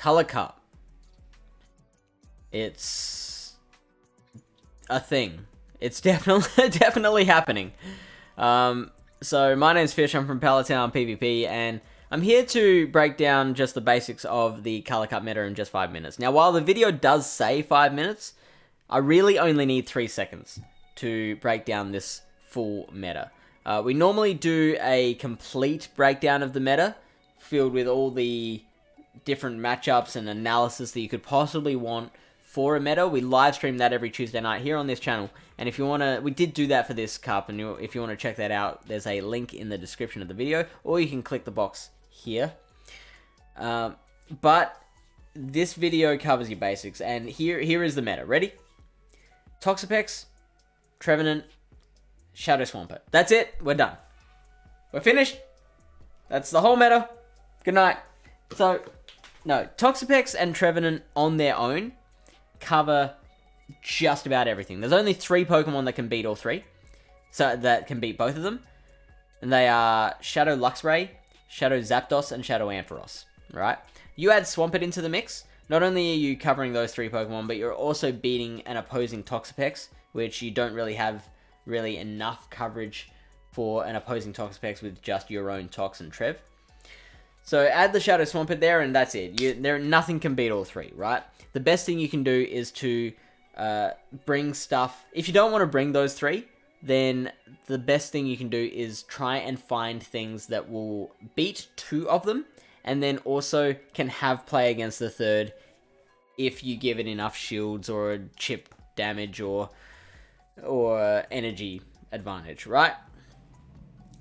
Color Cup. It's a thing. It's definitely happening. So my name's Fish, I'm from Pallet Town PvP, and I'm here to break down just the basics of the Color Cup meta in just 5 minutes. Now, while the video does say 5 minutes, I really only need 3 seconds to break down this full meta. We normally do a complete breakdown of the meta, filled with all the different matchups and analysis that you could possibly want for a meta. We live stream that every Tuesday night here on this channel, and if you want to, we did do that for this cup, and if you want to check that out, there's a link in the description of the video, or you can click the box here. But this video covers your basics, and here is the meta. Ready? Toxapex, Trevenant, Shadow Swampert. That's it. We're done. We're finished. That's the whole meta. Good night. So, no, Toxapex and Trevenant on their own cover just about everything. There's only 3 Pokemon that can beat all 3. So, that can beat both of them. And they are Shadow Luxray, Shadow Zapdos, and Shadow Ampharos. Right? You add Swampert into the mix. Not only are you covering those 3 Pokemon, but you're also beating an opposing Toxapex, which you don't really have enough coverage for an opposing Toxapex with just your own Tox and Trev. So add the Shadow Swampert there, and that's it. Nothing can beat all 3, right? The best thing you can do is to bring stuff. If you don't want to bring those 3, then the best thing you can do is try and find things that will beat 2 of them, and then also can have play against the 3rd if you give it enough shields or chip damage or energy advantage, right?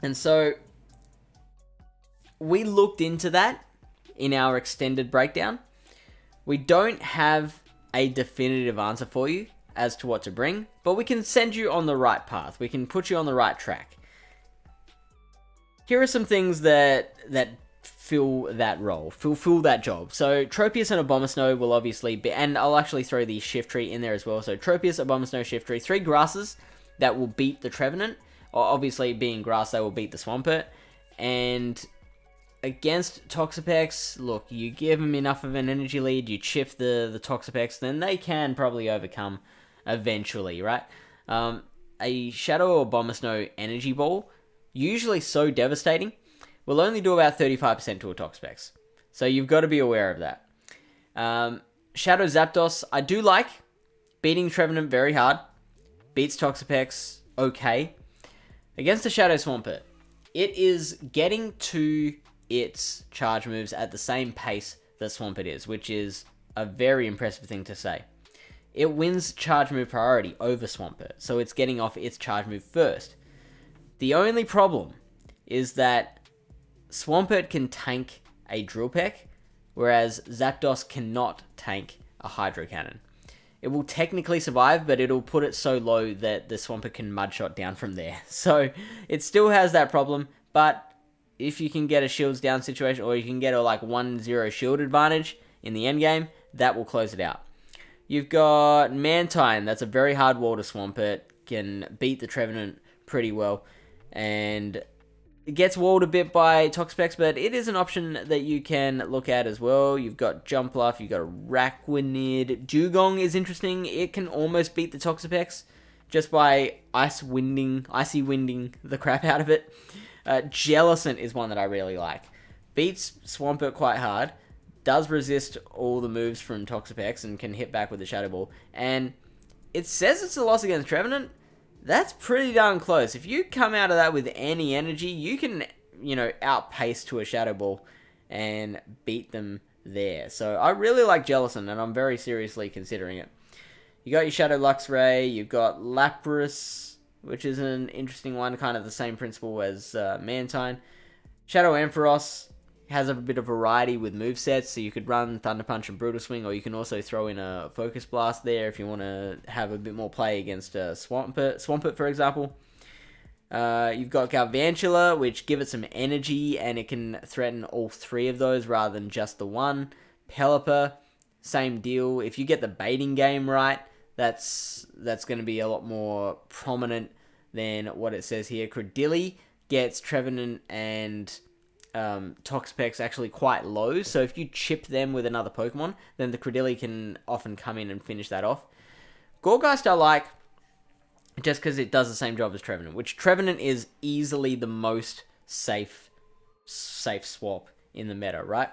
And so we looked into that in our extended breakdown. We don't have a definitive answer for you as to what to bring, but we can send you on the right path. We can put you on the right track. Here are some things that fill that role, fill that job. So Tropius and Abomasnow will obviously be, and I'll actually throw the Shiftry in there as well. So Tropius, Abomasnow, Shiftry, 3 grasses that will beat the Trevenant. Or obviously being grass, they will beat the Swampert. And against Toxapex, look, you give them enough of an energy lead, you chip the Toxapex, then they can probably overcome eventually, right? A Shadow or Abomasnow energy ball, usually so devastating, will only do about 35% to a Toxapex. So you've got to be aware of that. Shadow Zapdos, I do like. Beating Trevenant very hard. Beats Toxapex okay. Against the Shadow Swampert, it is getting to its charge moves at the same pace that Swampert is, which is a very impressive thing to say. It wins charge move priority over Swampert, so it's getting off its charge move first. The only problem is that Swampert can tank a Drill Peck, whereas Zapdos cannot tank a Hydro Cannon. It will technically survive, but it'll put it so low that the Swampert can Mudshot down from there. So it still has that problem, but if you can get a shields down situation, or you can get a 1-0 shield advantage in the endgame, that will close it out. You've got Mantine, that's a very hard wall to Swampert, can beat the Trevenant pretty well, and it gets walled a bit by Toxapex, but it is an option that you can look at as well. You've got Jumpluff, you've got Araquanid. Dugong is interesting. It can almost beat the Toxapex just by icy winding the crap out of it. Jellicent is one that I really like. Beats Swampert quite hard. Does resist all the moves from Toxapex and can hit back with the Shadow Ball. And it says it's a loss against Trevenant. That's pretty darn close. If you come out of that with any energy, you can, outpace to a Shadow Ball and beat them there. So I really like Jellicent, and I'm very seriously considering it. You got your Shadow Luxray, you've got Lapras, which is an interesting one, kind of the same principle as Mantine. Shadow Ampharos has a bit of variety with movesets, so you could run Thunder Punch and Brutal Swing, or you can also throw in a Focus Blast there if you want to have a bit more play against Swampert, for example. You've got Galvantula, which give it some energy, and it can threaten all 3 of those rather than just the one. Pelipper, same deal. If you get the baiting game right, that's going to be a lot more prominent than what it says here. Credilli gets Trevenant and Toxapex actually quite low, so if you chip them with another Pokemon, then the Credilli can often come in and finish that off. Gourgeist I like just because it does the same job as Trevenant, which Trevenant is easily the most safe swap in the meta, right?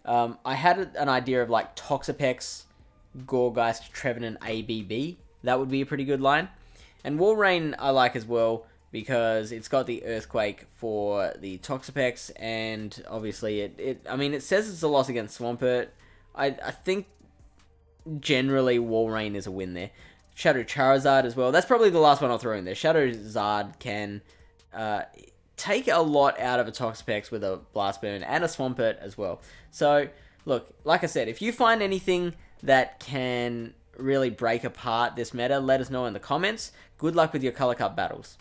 I had an idea of like Toxapex, Gourgeist, Trevenant, ABB. That would be a pretty good line. And Walrein I like as well because it's got the Earthquake for the Toxapex, and obviously it says it's a loss against Swampert. I think generally Walrein is a win there. Shadow Charizard as well. That's probably the last one I'll throw in there. Shadow Zard can take a lot out of a Toxapex with a Blast Burn and a Swampert as well. So, look, like I said, if you find anything that can really break apart this meta, let us know in the comments. Good luck with your Color Cup battles.